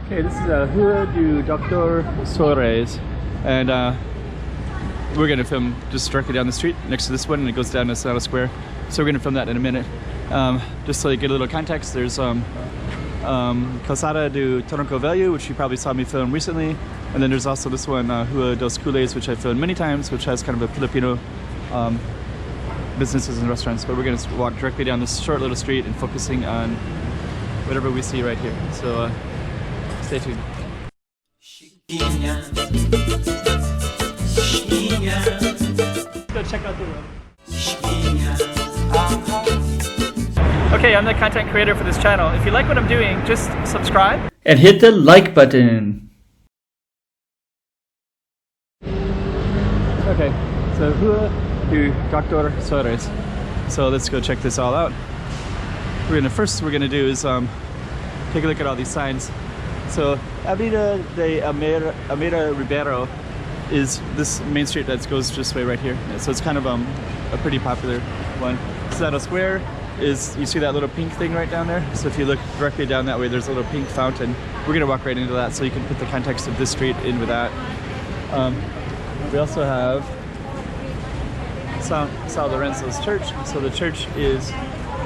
Okay, this is Rua do Dr. Soares, and we're going to film just directly down the street next to this one, and it goes down to Senado Square. So we're going to film that in a minute. Just so you get a little context, there's Calçada do Tronco Velho, which you probably saw me film recently, and then there's also this one, Rua dos Cules, which I've filmed many times, which has kind of a Filipino businesses and restaurants. But we're going to walk directly down this short little street and focusing on whatever we see right here. So stay tuned. Go check out the road. Okay, I'm the content creator for this channel. If you like what I'm doing, just subscribe and hit the like button. Okay, so Rua do Dr. Soares. So let's go check this all out. First we're gonna do is take a look at all these signs. So Avenida de Almeida Ribeiro is this main street that goes this way right here. So it's kind of a pretty popular one. Senado Square is, you see that little pink thing right down there? So if you look directly down that way, there's a little pink fountain. We're gonna walk right into that so you can put the context of this street in with that. We also have São Lorenzo's church. So the church is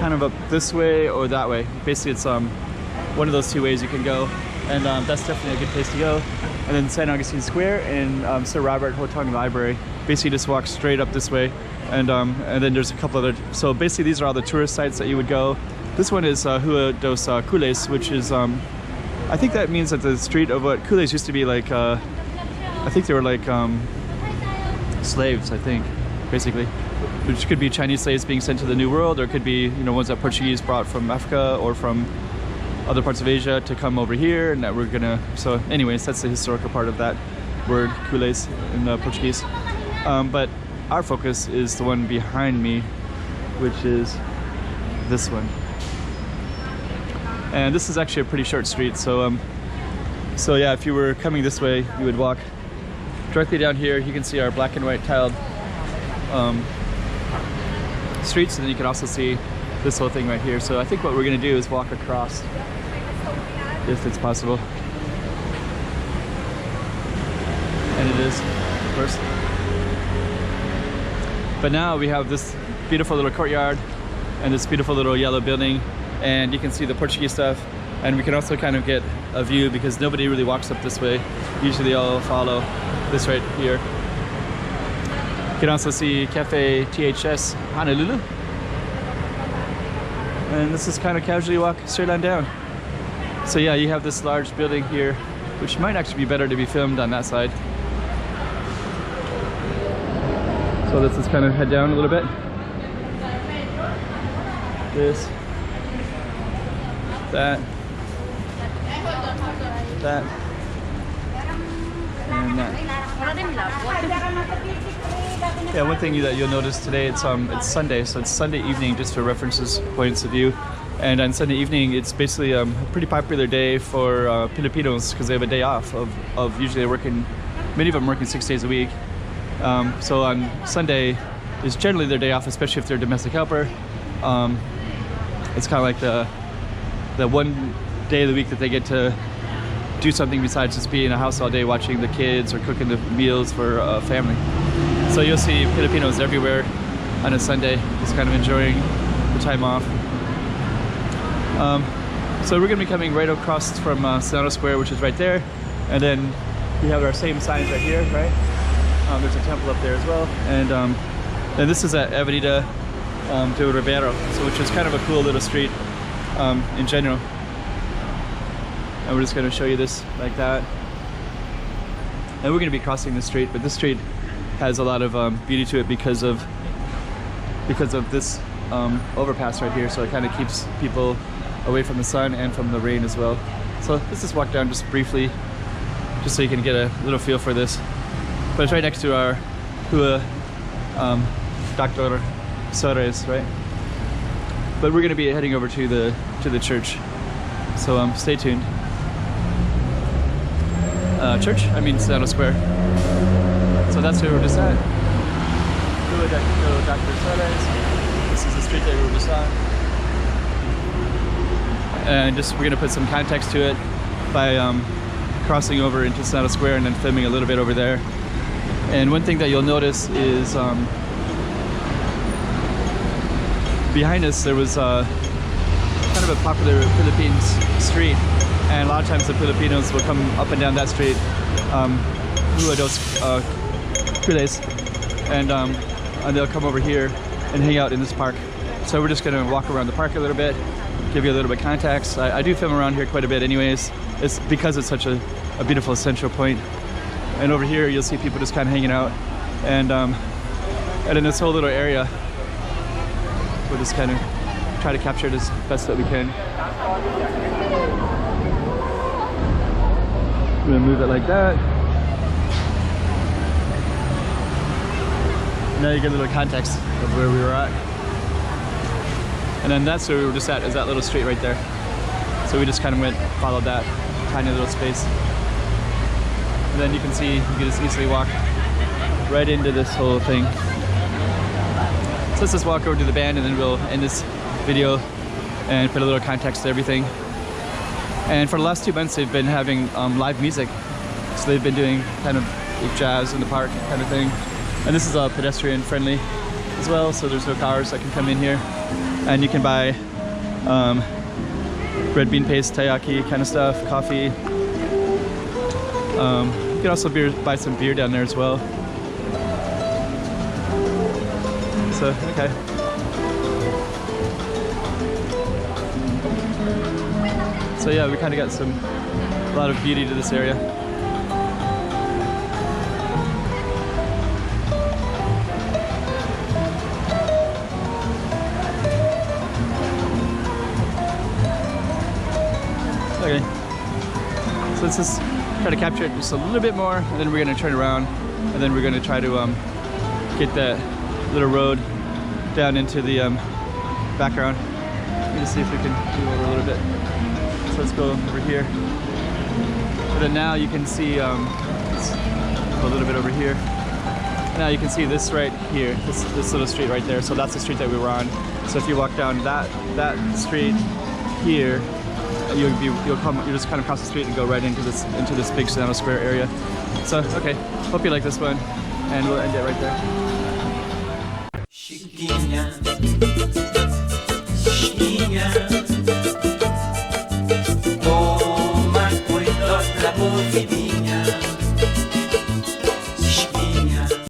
kind of up this way or that way. Basically it's one of those two ways you can go, and that's definitely a good place to go. And then San Agustin Square and Sir Robert Hotong Library. Basically just walk straight up this way, and then there's a couple other, so basically these are all the tourist sites that you would go. This one is Rua dos Cules, which is I think that means that the street of what Cules used to be like, I think they were like slaves, I think, basically, which could be Chinese slaves being sent to the New World, or it could be, you know, ones that Portuguese brought from Africa or from other parts of Asia to come over here, and that we're gonna, so anyways, that's the historical part of that word, Cules, in Portuguese. But our focus is the one behind me, which is this one. And this is actually a pretty short street, so so yeah, if you were coming this way, you would walk directly down here. You can see our black and white tiled streets, and then you can also see this whole thing right here. So I think what we're gonna do is walk across, if it's possible. And it is, of course. But now we have this beautiful little courtyard and this beautiful little yellow building, and you can see the Portuguese stuff, and we can also kind of get a view because nobody really walks up this way. Usually they all follow this right here. You can also see Cafe THS Honolulu, and this is kind of casually walk straight on down. So yeah, you have this large building here, which might actually be better to be filmed on that side. So let's just kind of head down a little bit. This, that, that, and that. Yeah, one thing that you'll notice today, it's Sunday, so it's Sunday evening, just for references, points of view. And on Sunday evening, it's basically a pretty popular day for Filipinos because they have a day off of usually they're working, many of them working 6 days a week. So on Sunday is generally their day off, especially if they're a domestic helper. It's kind of like the one day of the week that they get to do something besides just be in a house all day watching the kids or cooking the meals for a family. So you'll see Filipinos everywhere on a Sunday, just kind of enjoying the time off. So we're going to be coming right across from Senado Square, which is right there, and then we have our same signs right here, right? There's a temple up there as well, and this is at Avenida de Ribeiro, so which is kind of a cool little street in general. And we're just going to show you this like that. And we're going to be crossing the street, but this street has a lot of beauty to it because of this overpass right here, so it kind of keeps people away from the sun and from the rain as well. So let's just walk down just briefly, just so you can get a little feel for this. But it's right next to our Rua Dr. Soares, right? But we're going to be heading over to the church, so stay tuned. Church? I mean Senado Square. So that's where we're just at. Rua Dr. Soares. This is the street that we were just on. And just we're going to put some context to it. by crossing over into Senado Square and then filming a little bit over there. And one thing that you'll notice is behind us there was kind of a popular Philippines street, and a lot of times the Filipinos will come up and down that street, Rua dos Cules, and they'll come over here and hang out in this park. So we're just gonna walk around the park a little bit, give you a little bit of context. I do film around here quite a bit anyways. It's because it's such a beautiful central point. And over here you'll see people just kind of hanging out, and in this whole little area we'll just kind of try to capture it as best that we can. I'm gonna move it like that. Now you get a little context of where we were at. And then that's where we were just at, is that little street right there. So we just kind of followed that tiny little space. And then you can see, you can just easily walk right into this whole thing. So let's just walk over to the band and then we'll end this video and put a little context to everything. And for the last 2 months they've been having live music. So they've been doing kind of jazz in the park kind of thing. And this is pedestrian friendly as well, so there's no cars that can come in here. And you can buy red bean paste, taiyaki kind of stuff, coffee. You can also buy some beer down there as well. So, okay. So yeah, we kind of got a lot of beauty to this area. Okay, so let's just try to capture it just a little bit more, and then we're going to turn around, and then we're going to try to get that little road down into the background. Let me just see if we can move over a little bit. So let's go over here. So then now you can see, let's go a little bit over here. Now you can see this right here, this little street right there. So that's the street that we were on. So if you walk down that street here, you'll just kind of cross the street and go right into this big Senado Square area. So okay, hope you like this one, and we'll end it right there. Chiquinha, chiquinha.